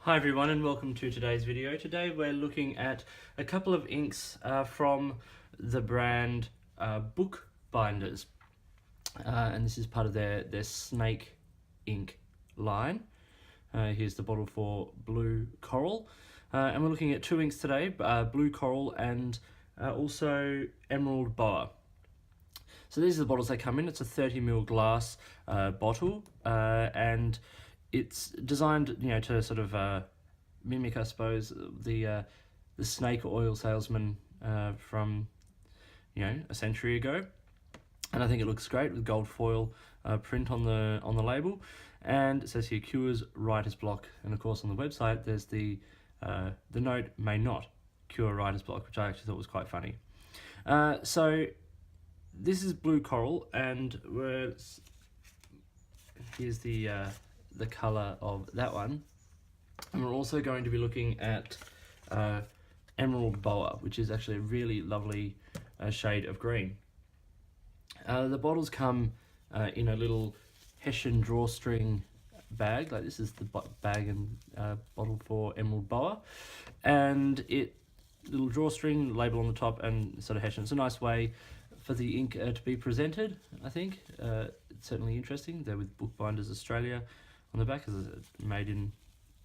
Hi everyone and welcome to today's video. Today we're looking at a couple of inks from the brand Bookbinders, and this is part of their snake ink line. Here's the bottle for Blue Coral, and we're looking at two inks today, Blue Coral and also Emerald Boa. So these are the bottles they come in. It's a 30ml glass bottle, and it's designed, to sort of mimic, I suppose, the snake oil salesman from, a century ago. And I think it looks great with gold foil print on the label, and it says here cures writer's block. And of course, on the website, there's the note may not cure writer's block, which I actually thought was quite funny. So this is Blue Coral, and here's the color of that one. And we're also going to be looking at Emerald Boa, which is actually a really lovely shade of green. The bottles come in a little Hessian drawstring bag, like this is the bag and bottle for Emerald Boa, and little drawstring label on the top and sort of Hessian. It's a nice way for the ink to be presented, I think. It's certainly interesting. They're with Bookbinders Australia on the back, as it's made in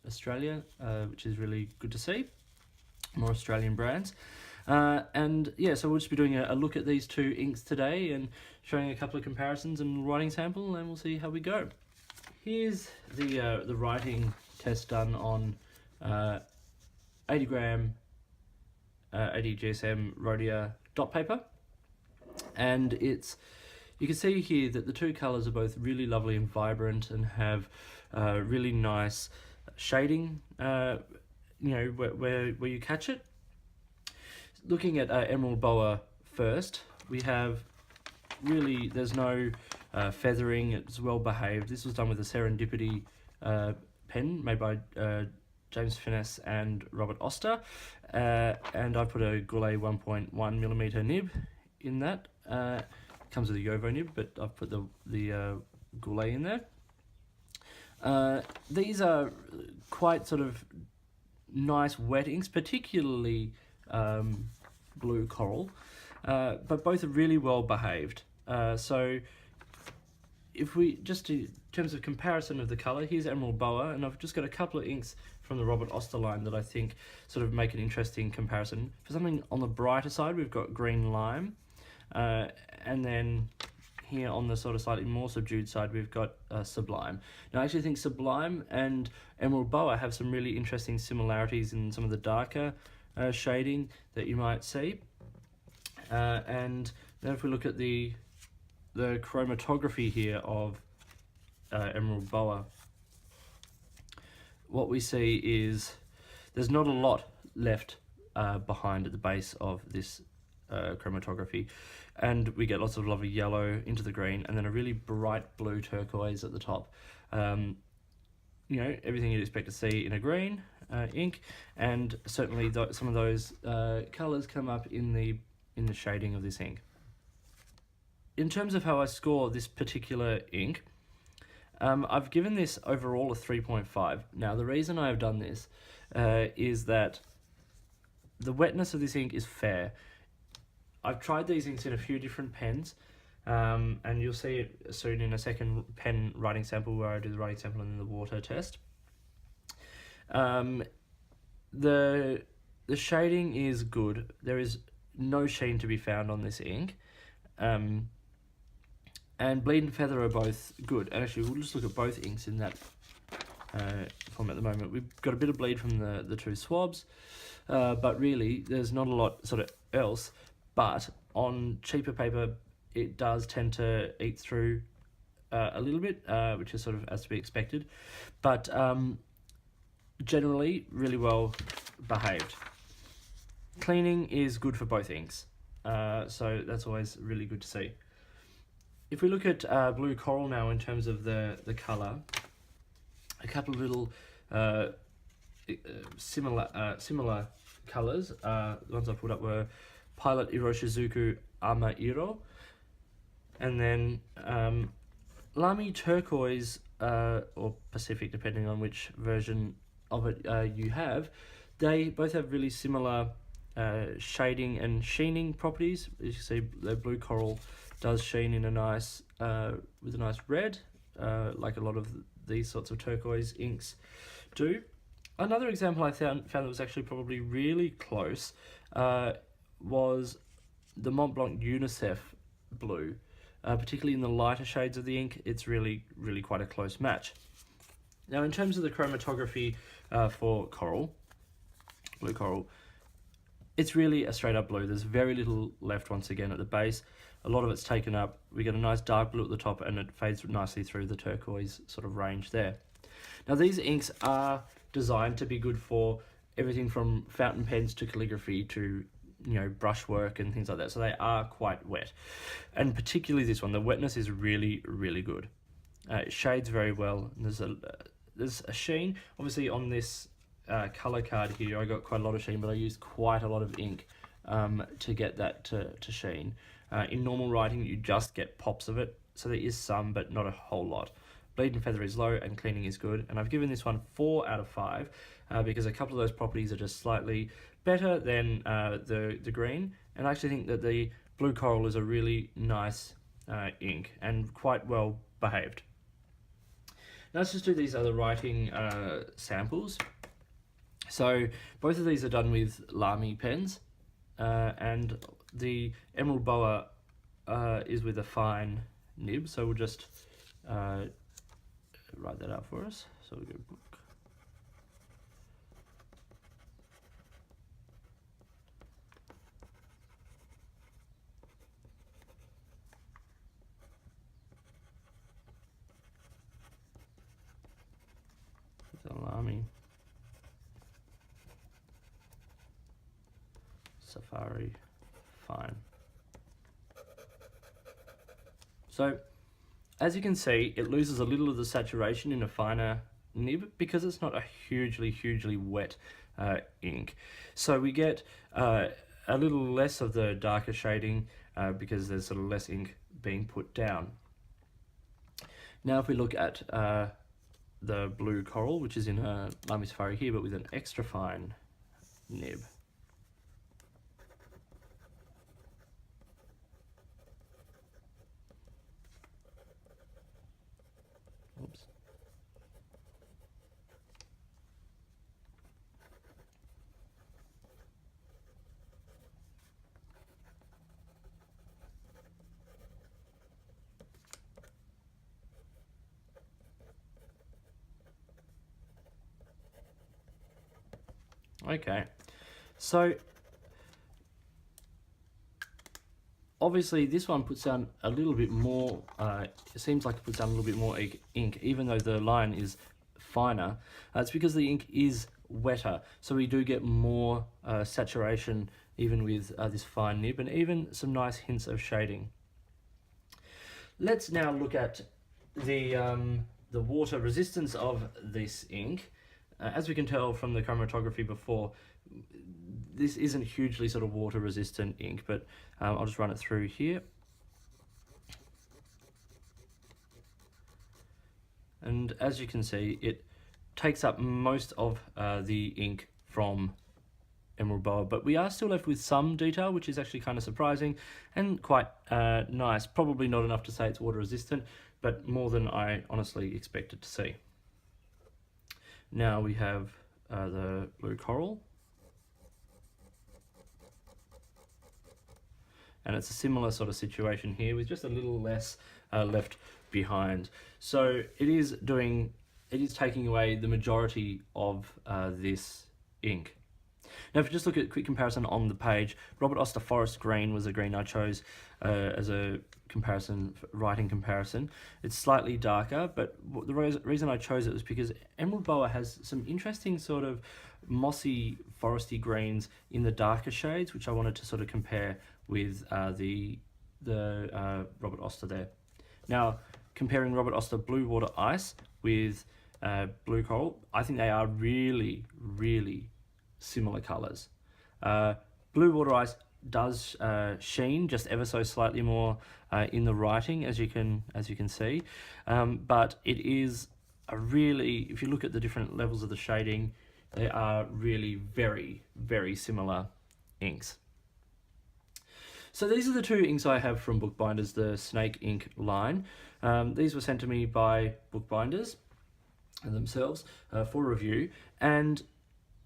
Australia, which is really good to see. More Australian brands. And yeah, so we'll just be doing a look at these two inks today and showing a couple of comparisons and writing sample, and we'll see how we go. Here's the writing test done on 80 gram 80 GSM Rhodia dot paper, and you can see here that the two colours are both really lovely and vibrant and have really nice shading, where you catch it. Looking at Emerald Boa first, we have there's no feathering. It's well behaved. This was done with a Serendipity pen made by James Finesse and Robert Oster, and I put a Goulet 1.1mm nib in that. Comes with a Yovo nib, but I've put the Goulet in there. These are quite sort of nice wet inks, particularly Blue Coral, but both are really well behaved. So if we in terms of comparison of the colour, here's Emerald Boa, and I've just got a couple of inks from the Robert Oster line that I think sort of make an interesting comparison. For something on the brighter side, we've got Green Lime, and then here on the sort of slightly more subdued side, we've got Sublime. Now, I actually think Sublime and Emerald Boa have some really interesting similarities in some of the darker shading that you might see. And then if we look at the chromatography here of Emerald Boa, what we see is there's not a lot left behind at the base of this chromatography, and we get lots of lovely yellow into the green, and then a really bright blue turquoise at the top. Everything you'd expect to see in a green ink, and certainly some of those colours come up in the shading of this ink. In terms of how I score this particular ink, I've given this overall a 3.5. Now, the reason I have done this is that the wetness of this ink is fair. I've tried these inks in a few different pens, and you'll see it soon in a second pen writing sample where I do the writing sample and then the water test. The shading is good. There is no sheen to be found on this ink, and bleed and feather are both good. And actually, we'll just look at both inks in that form at the moment. We've got a bit of bleed from the two swabs, but really there's not a lot sort of else. But on cheaper paper, it does tend to eat through a little bit, which is sort of as to be expected. But generally, really well behaved. Cleaning is good for both inks, so that's always really good to see. If we look at Blue Coral now in terms of the colour, a couple of little similar colours. The ones I put up were Pilot Iroshizuku Ama Iro, and then Lamy Turquoise or Pacific, depending on which version of it you have, they both have really similar shading and sheening properties. As you see, the blue coral does sheen in a nice with a nice red, like a lot of these sorts of turquoise inks do. Another example I found that was actually probably really close was the Mont Blanc UNICEF blue. Particularly in the lighter shades of the ink, it's really quite a close match. Now, in terms of the chromatography for coral, blue coral, it's really a straight up blue. There's very little left once again at the base. A lot of it's taken up. We get a nice dark blue at the top, and it fades nicely through the turquoise sort of range there. Now, these inks are designed to be good for everything from fountain pens to calligraphy to brushwork and things like that. So they are quite wet, and particularly this one, the wetness is really good. It shades very well. There's a sheen. Obviously on this color card here, I got quite a lot of sheen, but I used quite a lot of ink to get that to sheen. In normal writing, you just get pops of it, so there is some, but not a whole lot. Bleed and feather is low, and cleaning is good. And I've given this one 4 out of 5 because a couple of those properties are just slightly better than the green. And I actually think that the blue coral is a really nice ink and quite well behaved. Now let's just do these other writing samples. So both of these are done with Lamy pens, and the Emerald Boa is with a fine nib. So we'll just write that out for us. So we'll go book. Lamy, Safari, fine. So as you can see, it loses a little of the saturation in a finer nib because it's not a hugely wet ink. So we get a little less of the darker shading because there's sort of less ink being put down. Now if we look at the blue coral, which is in a Lamy Safari here, but with an extra fine nib. Oops. Okay, so obviously this one puts down a little bit more, it seems like it puts down a little bit more ink, even though the line is finer. It's because the ink is wetter, so we do get more saturation even with this fine nib, and even some nice hints of shading. Let's now look at the water resistance of this ink. As we can tell from the chromatography before, this isn't hugely sort of water resistant ink, but I'll just run it through here. And as you can see, it takes up most of the ink from Emerald Boa, but we are still left with some detail, which is actually kind of surprising and quite nice. Probably not enough to say it's water resistant, but more than I honestly expected to see. Now we have the blue coral, and it's a similar sort of situation here with just a little less left behind. So it is taking away the majority of this ink. Now if you just look at a quick comparison on the page, Robert Oster Forest Green was the green I chose as a writing comparison. It's slightly darker, but the reason I chose it was because Emerald Boa has some interesting sort of mossy, foresty greens in the darker shades, which I wanted to sort of compare with the Robert Oster there. Now, comparing Robert Oster Blue Water Ice with blue coral, I think they are really similar colours. Blue Water Ice does sheen just ever so slightly more in the writing, as you can see, but it is a really, if you look at the different levels of the shading, they are really very, very similar inks. So these are the two inks I have from Bookbinders, the Snake ink line. These were sent to me by Bookbinders themselves for review, and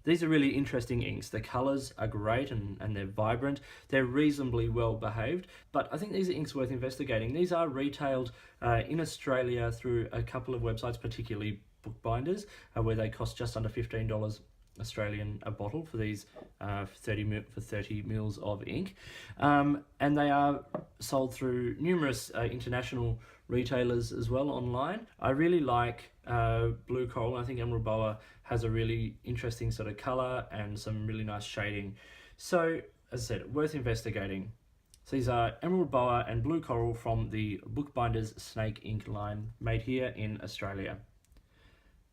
these are really interesting inks. The colours are great and they're vibrant. They're reasonably well behaved, but I think these are inks worth investigating. These are retailed in Australia through a couple of websites, particularly Bookbinders, where they cost just under $15 Australian a bottle for these 30 mils of ink, and they are sold through numerous international retailers as well online. I really like blue coral. I think emerald boa has a really interesting sort of colour and some really nice shading. So as I said, worth investigating. So these are emerald boa and blue coral from the Bookbinders Snake ink line, made here in Australia.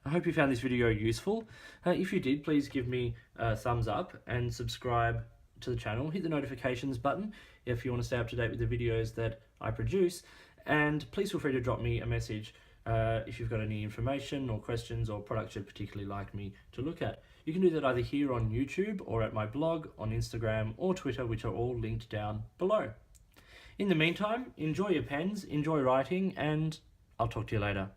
I hope you found this video useful. If you did, please give me a thumbs up and subscribe to the channel. Hit the notifications button if you want to stay up to date with the videos that I produce. And please feel free to drop me a message if you've got any information or questions or products you'd particularly like me to look at. You can do that either here on YouTube or at my blog, on Instagram or Twitter, which are all linked down below. In the meantime, enjoy your pens, enjoy writing, and I'll talk to you later.